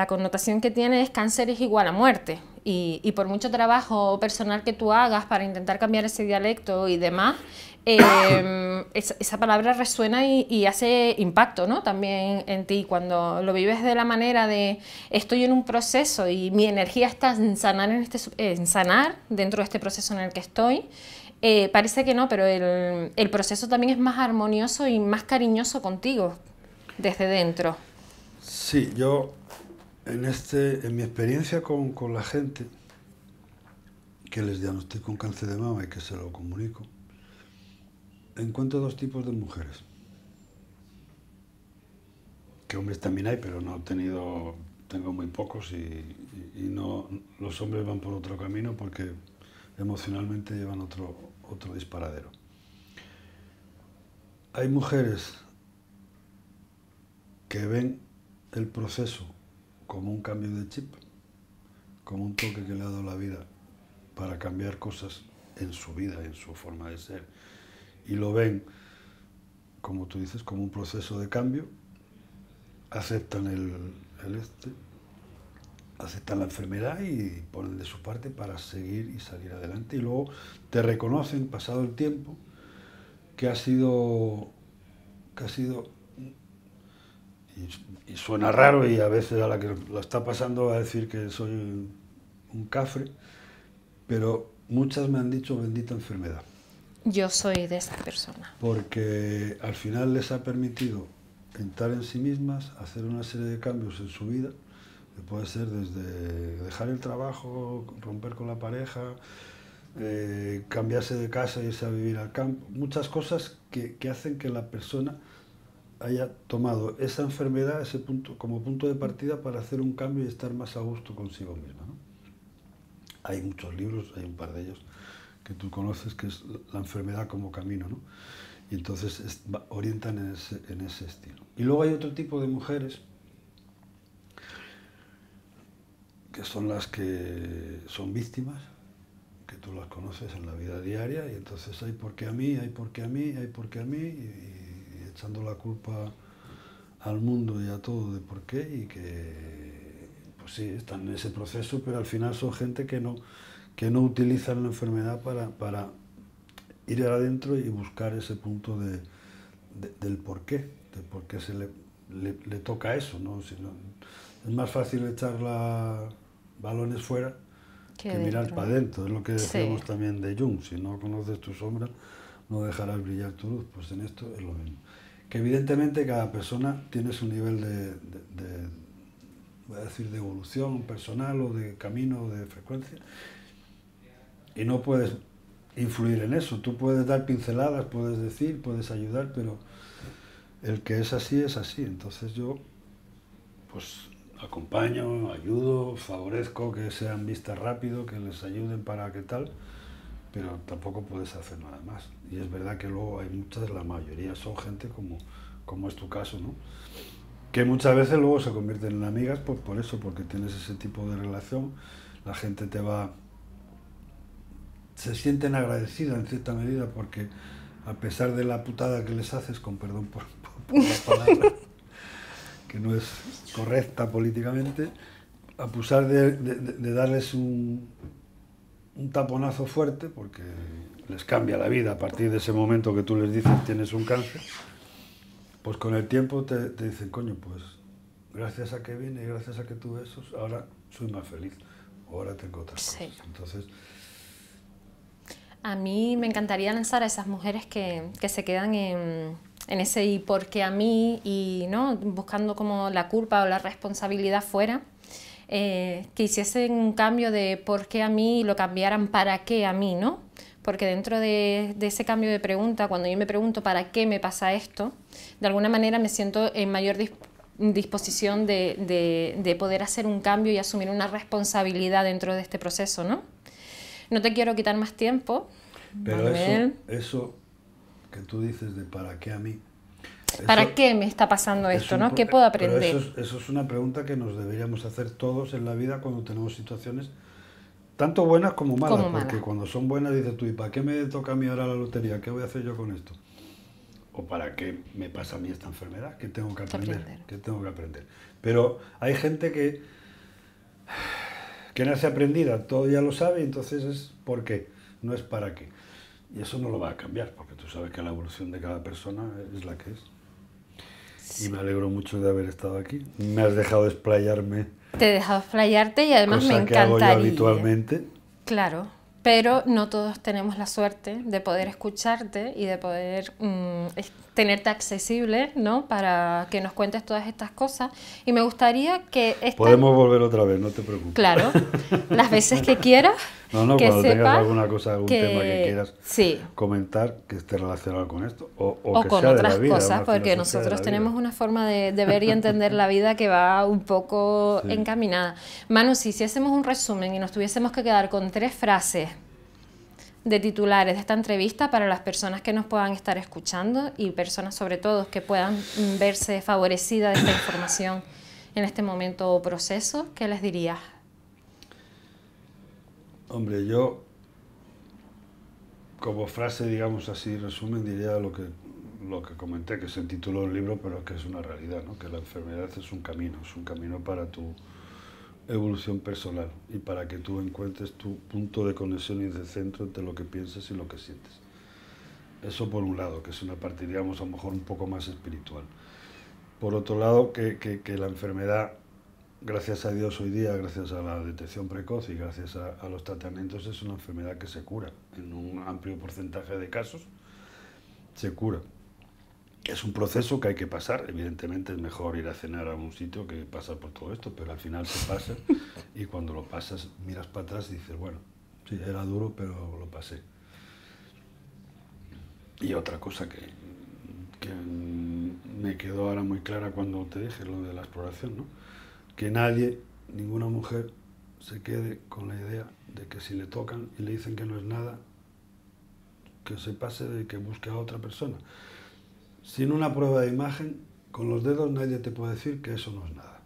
connotación que tiene es cáncer es igual a muerte. Y por mucho trabajo personal que tú hagas para intentar cambiar ese dialecto y demás, esa palabra resuena y hace impacto, ¿no? También en ti. Cuando lo vives de la manera de estoy en un proceso y mi energía está en sanar dentro de este proceso en el que estoy, parece que no, pero el proceso también es más armonioso y más cariñoso contigo desde dentro. Sí, yo en mi experiencia con la gente que les diagnostico un cáncer de mama y que se lo comunico, encuentro dos tipos de mujeres. Que hombres también hay, pero tengo muy pocos y no, los hombres van por otro camino porque emocionalmente llevan otro disparadero. Hay mujeres que ven el proceso como un cambio de chip, como un toque que le ha dado la vida para cambiar cosas en su vida, en su forma de ser, y lo ven, como tú dices, como un proceso de cambio, aceptan aceptan la enfermedad y ponen de su parte para seguir y salir adelante, y luego te reconocen, pasado el tiempo, que ha sido y suena raro y a veces a la que lo está pasando va a decir que soy un cafre, pero muchas me han dicho bendita enfermedad. Yo soy de esas personas. Porque al final les ha permitido entrar en sí mismas, hacer una serie de cambios en su vida, que puede ser desde dejar el trabajo, romper con la pareja, cambiarse de casa e irse a vivir al campo, muchas cosas que hacen que la persona haya tomado esa enfermedad ese punto, como punto de partida para hacer un cambio y estar más a gusto consigo misma, ¿no? Hay muchos libros, hay un par de ellos que tú conoces, que es La enfermedad como camino, ¿no? Y entonces orientan en ese estilo. Y luego hay otro tipo de mujeres que son las que son víctimas, que tú las conoces en la vida diaria, y entonces hay por qué a mí, hay por qué a mí, hay por qué a mí, y echando la culpa al mundo y a todo de por qué, y que, pues sí, están en ese proceso, pero al final son gente que no utilizan la enfermedad para ir adentro y buscar ese punto del por qué, de por qué le toca eso, ¿no? Si no, es más fácil echar balones fuera que mirar para adentro, es lo que decíamos Sí. también de Jung, si no conoces tu sombra, no dejarás brillar tu luz, pues en esto es lo mismo. Que evidentemente cada persona tiene su nivel voy a decir, de evolución personal o de camino o de frecuencia, y no puedes influir en eso, tú puedes dar pinceladas, puedes decir, puedes ayudar, pero el que es así, entonces yo pues acompaño, ayudo, favorezco que sean vistas rápido, que les ayuden para qué tal, pero tampoco puedes hacer nada más. Y es verdad que luego hay muchas, la mayoría son gente como es tu caso, ¿no? Que muchas veces luego se convierten en amigas por eso, porque tienes ese tipo de relación, la gente se sienten agradecidas en cierta medida porque a pesar de la putada que les haces, con perdón por la palabra, que no es correcta políticamente, a pesar de darles un taponazo fuerte, porque les cambia la vida a partir de ese momento que tú les dices tienes un cáncer, pues con el tiempo te dicen, coño, pues gracias a que vine y gracias a que tuve eso, ahora soy más feliz, ahora tengo otras cosas. Entonces, a mí me encantaría lanzar a esas mujeres que se quedan en ese y por qué a mí, y ¿no? Buscando como la culpa o la responsabilidad fuera, que hiciesen un cambio de por qué a mí y lo cambiaran para qué a mí, ¿no? Porque dentro de ese cambio de pregunta, cuando yo me pregunto para qué me pasa esto, de alguna manera me siento en mayor disposición de poder hacer un cambio y asumir una responsabilidad dentro de este proceso, ¿no? No te quiero quitar más tiempo, pero Manuel. eso que tú dices de para qué a mí... ¿Para qué me está pasando esto, no? ¿Qué puedo aprender? Pero eso es una pregunta que nos deberíamos hacer todos en la vida cuando tenemos situaciones tanto buenas como malas, porque cuando son buenas dices tú, ¿y para qué me toca a mí ahora la lotería? ¿Qué voy a hacer yo con esto? ¿O para qué me pasa a mí esta enfermedad? ¿Qué tengo que aprender? ¿Qué tengo que aprender? Pero hay gente que nace aprendida, todo ya lo sabe, entonces es ¿por qué? No es para qué. Y eso no lo va a cambiar, porque tú sabes que la evolución de cada persona es la que es. Sí. Y me alegro mucho de haber estado aquí. Me has dejado explayarme. Te he dejado explayarte y además me encantaría. Cosa que hago yo habitualmente. Claro, pero no todos tenemos la suerte de poder escucharte y de poder tenerte accesible, ¿no? Para que nos cuentes todas estas cosas. Y me gustaría que... Podemos volver otra vez, no te preocupes. Claro, las veces que quieras. No, que cuando tengas alguna cosa, algún tema que quieras comentar que esté relacionado con esto. O que con sea otras de la vida, cosas, porque nosotros tenemos una forma de ver y entender la vida que va un poco encaminada. Manu, si hiciésemos un resumen y nos tuviésemos que quedar con 3 frases de titulares de esta entrevista para las personas que nos puedan estar escuchando y personas sobre todo que puedan verse favorecidas de esta información en este momento o proceso, ¿qué les dirías? Hombre, yo como frase, digamos así, resumen, diría lo que comenté, que se tituló el libro, pero que es una realidad, ¿no? Que la enfermedad es un camino para tu evolución personal y para que tú encuentres tu punto de conexión y de centro entre lo que piensas y lo que sientes. Eso por un lado, que es una parte, digamos, a lo mejor un poco más espiritual. Por otro lado, que la enfermedad, gracias a Dios hoy día, gracias a la detección precoz y gracias a los tratamientos, es una enfermedad que se cura. En un amplio porcentaje de casos se cura. Es un proceso que hay que pasar. Evidentemente es mejor ir a cenar a un sitio que pasar por todo esto, pero al final se pasa y cuando lo pasas miras para atrás y dices, bueno, sí, era duro, pero lo pasé. Y otra cosa que me quedó ahora muy clara cuando te dije lo de la exploración, ¿no? Que nadie, ninguna mujer, se quede con la idea de que si le tocan y le dicen que no es nada, que se pase de que busque a otra persona. Sin una prueba de imagen, con los dedos nadie te puede decir que eso no es nada.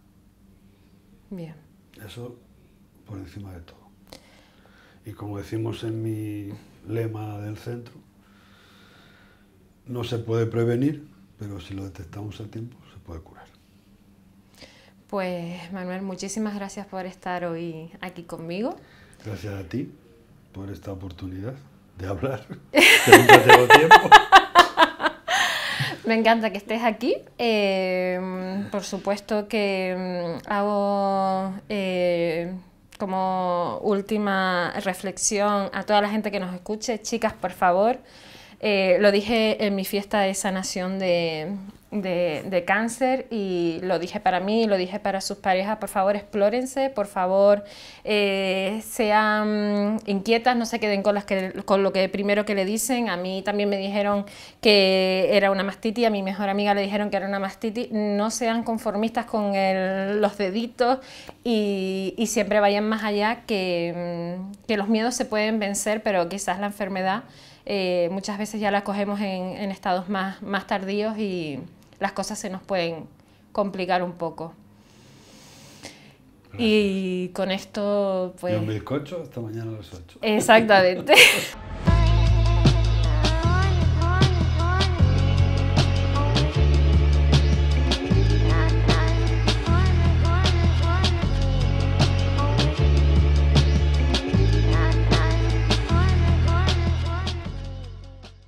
Bien. Eso por encima de todo. Y como decimos en mi lema del centro, no se puede prevenir, pero si lo detectamos a tiempo, se puede curar. Pues Manuel, muchísimas gracias por estar hoy aquí conmigo. Gracias a ti por esta oportunidad de hablar, que nunca tengo tiempo. Me encanta que estés aquí. Por supuesto que hago como última reflexión a toda la gente que nos escuche. Chicas, por favor, lo dije en mi fiesta de sanación de cáncer y lo dije para mí, lo dije para sus parejas. Por favor, explórense, por favor, sean inquietas, no se queden con lo que primero que le dicen. A mí también me dijeron que era una mastitis, a mi mejor amiga le dijeron que era una mastitis. No sean conformistas con los deditos y siempre vayan más allá, que los miedos se pueden vencer, pero quizás la enfermedad muchas veces ya la cogemos en estados más tardíos y las cosas se nos pueden complicar un poco. Gracias. Y con esto, pues... Yo me bizcocho hasta mañana a las 8. Exactamente.